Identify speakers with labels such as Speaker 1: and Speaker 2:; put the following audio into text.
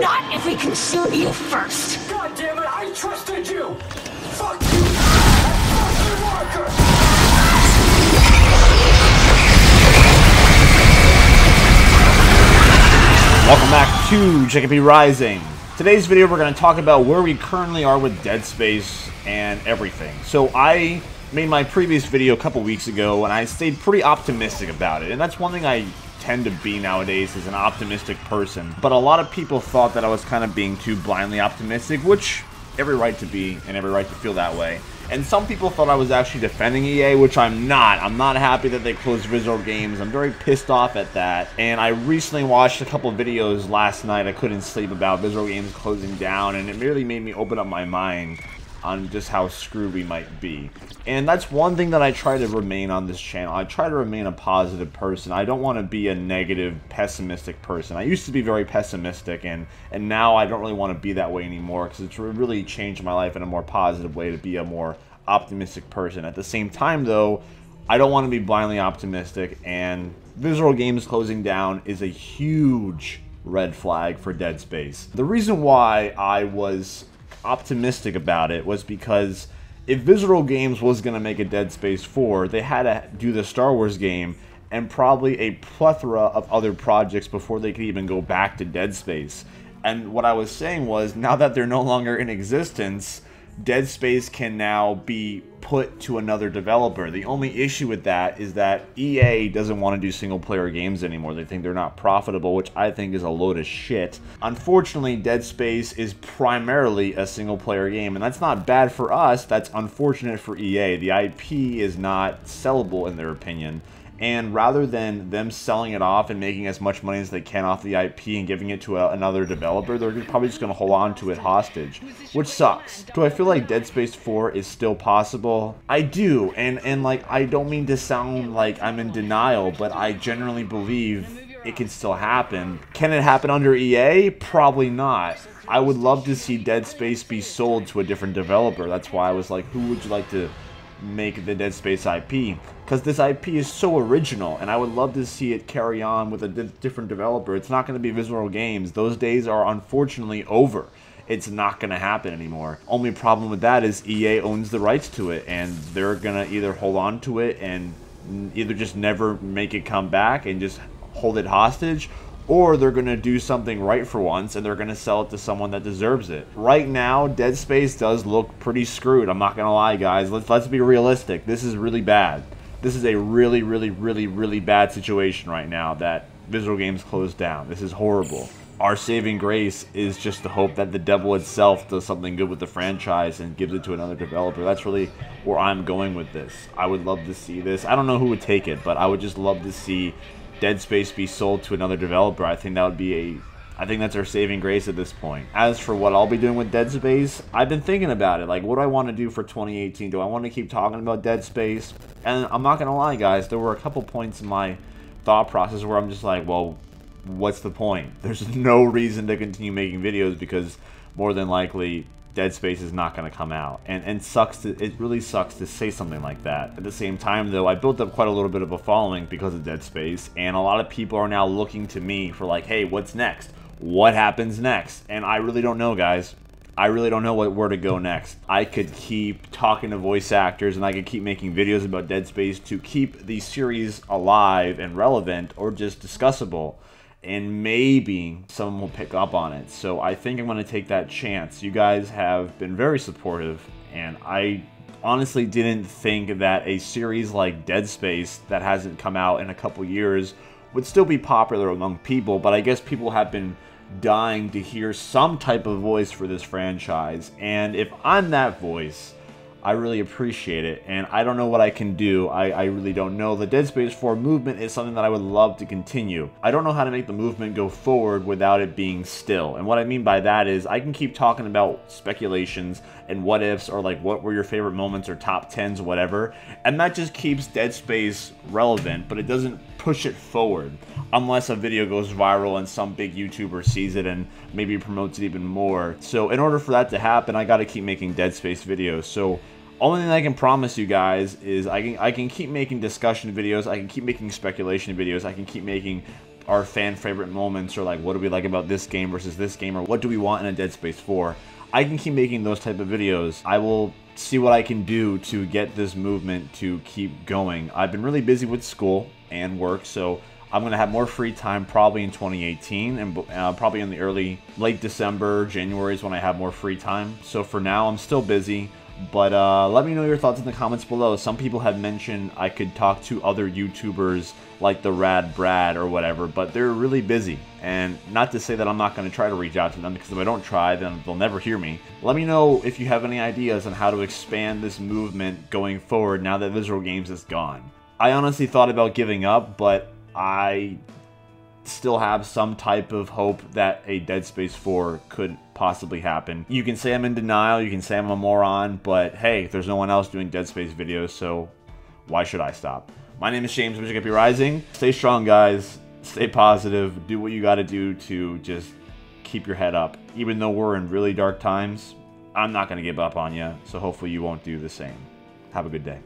Speaker 1: Not if we can shoot you first.
Speaker 2: God damn it, I trusted you! Fuck you! And fuck your marker!
Speaker 3: Welcome back to JKP Rising. Today's video we're going to talk about where we currently are with Dead Space and everything. So I made my previous video a couple weeks ago and I stayed pretty optimistic about it. And that's one thing I tend to be nowadays, is an optimistic person. But a lot of people thought that I was kind of being too blindly optimistic, which every right to be and every right to feel that way. And some people thought I was actually defending EA, which I'm not. I'm not happy that they closed Visceral Games. I'm very pissed off at that. And I recently watched a couple of videos last night. I couldn't sleep about Visceral Games closing down, and it really made me open up my mind on just how screwed we might be. And that's one thing that I try to remain on this channel. I try to remain a positive person. I don't want to be a negative, pessimistic person. I used to be very pessimistic, and now I don't really want to be that way anymore, because it's really changed my life in a more positive way to be a more optimistic person. At the same time, though, I don't want to be blindly optimistic, and Visceral Games closing down is a huge red flag for Dead Space. The reason why I was optimistic about it was because if Visceral Games was going to make a Dead Space 4, they had to do the Star Wars game and probably a plethora of other projects before they could even go back to Dead Space. And what I was saying was, now that they're no longer in existence, Dead Space can now be put to another developer. The only issue with that is that EA doesn't want to do single-player games anymore. They think they're not profitable, which I think is a load of shit. Unfortunately, Dead Space is primarily a single-player game, and that's not bad for us. That's unfortunate for EA. The IP is not sellable in their opinion. And rather than them selling it off and making as much money as they can off the IP and giving it to another developer, they're probably just going to hold on to it hostage, which sucks. Do I feel like Dead Space 4 is still possible? I do, and like, I don't mean to sound like I'm in denial, but I generally believe it can still happen. Can it happen under EA? Probably not. I would love to see Dead Space be sold to a different developer. That's why I was like, who would you like to make the Dead Space IP? Because this IP is so original, and I would love to see it carry on with a different developer. It's not going to be Visceral Games. Those days are unfortunately over. It's not going to happen anymore. Only problem with that is EA owns the rights to it, and they're going to either hold on to it and either just never make it come back and just hold it hostage, or they're going to do something right for once and they're going to sell it to someone that deserves it. Right now, Dead Space does look pretty screwed. I'm not going to lie, guys. Let's be realistic. This is really bad. This is a really bad situation right now that Visceral Games closed down. This is horrible. Our saving grace is just to hope that the devil itself does something good with the franchise and gives it to another developer. That's really where I'm going with this. I would love to see this. I don't know who would take it, but I would just love to see Dead Space be sold to another developer. I think that would be I think that's our saving grace at this point. As for what I'll be doing with Dead Space, I've been thinking about it. Like, what do I want to do for 2018? Do I want to keep talking about Dead Space? And I'm not gonna lie, guys, there were a couple points in my thought process where I'm just like, well, what's the point? There's no reason to continue making videos because more than likely Dead Space is not going to come out, and it really sucks to say something like that. At the same time, though, I built up quite a little bit of a following because of Dead Space, and a lot of people are now looking to me for like, hey, what's next? What happens next? And I really don't know, guys. I really don't know where to go next. I could keep talking to voice actors, and I could keep making videos about Dead Space to keep the series alive and relevant, or just discussable. And maybe someone will pick up on it. So I think I'm going to take that chance. You guys have been very supportive, and I honestly didn't think that a series like Dead Space that hasn't come out in a couple years would still be popular among people, but I guess people have been dying to hear some type of voice for this franchise, and if I'm that voice, I really appreciate it, and I don't know what I can do. I really don't know. The Dead Space 4 movement is something that I would love to continue. I don't know how to make the movement go forward without it being still, and what I mean by that is I can keep talking about speculations and what ifs, or like what were your favorite moments or top 10s, whatever, and that just keeps Dead Space relevant, but it doesn't push it forward unless a video goes viral and some big YouTuber sees it and maybe promotes it even more. So in order for that to happen, I got to keep making Dead Space videos. So only thing I can promise you guys is I can keep making discussion videos, I can keep making speculation videos, I can keep making our fan favorite moments, or like what do we like about this game versus this game, or what do we want in a Dead Space 4, I can keep making those type of videos. I will see what I can do to get this movement to keep going. I've been really busy with school and work, so I'm going to have more free time probably in 2018, and probably in the late December, January is when I have more free time. So for now, I'm still busy. But let me know your thoughts in the comments below. Some people have mentioned I could talk to other YouTubers like the Rad Brad or whatever, but they're really busy. And not to say that I'm not going to try to reach out to them, because if I don't try, then they'll never hear me. Let me know if you have any ideas on how to expand this movement going forward now that Visceral Games is gone. I honestly thought about giving up, but I still have some type of hope that a Dead Space 4 could possibly happen. You can say I'm in denial, you can say I'm a moron, but hey, there's no one else doing Dead Space videos, so why should I stop? My name is James, BIOSHOCK Rising. Stay strong, guys. Stay positive. Do what you gotta do to just keep your head up. Even though we're in really dark times, I'm not gonna give up on you, so hopefully you won't do the same. Have a good day.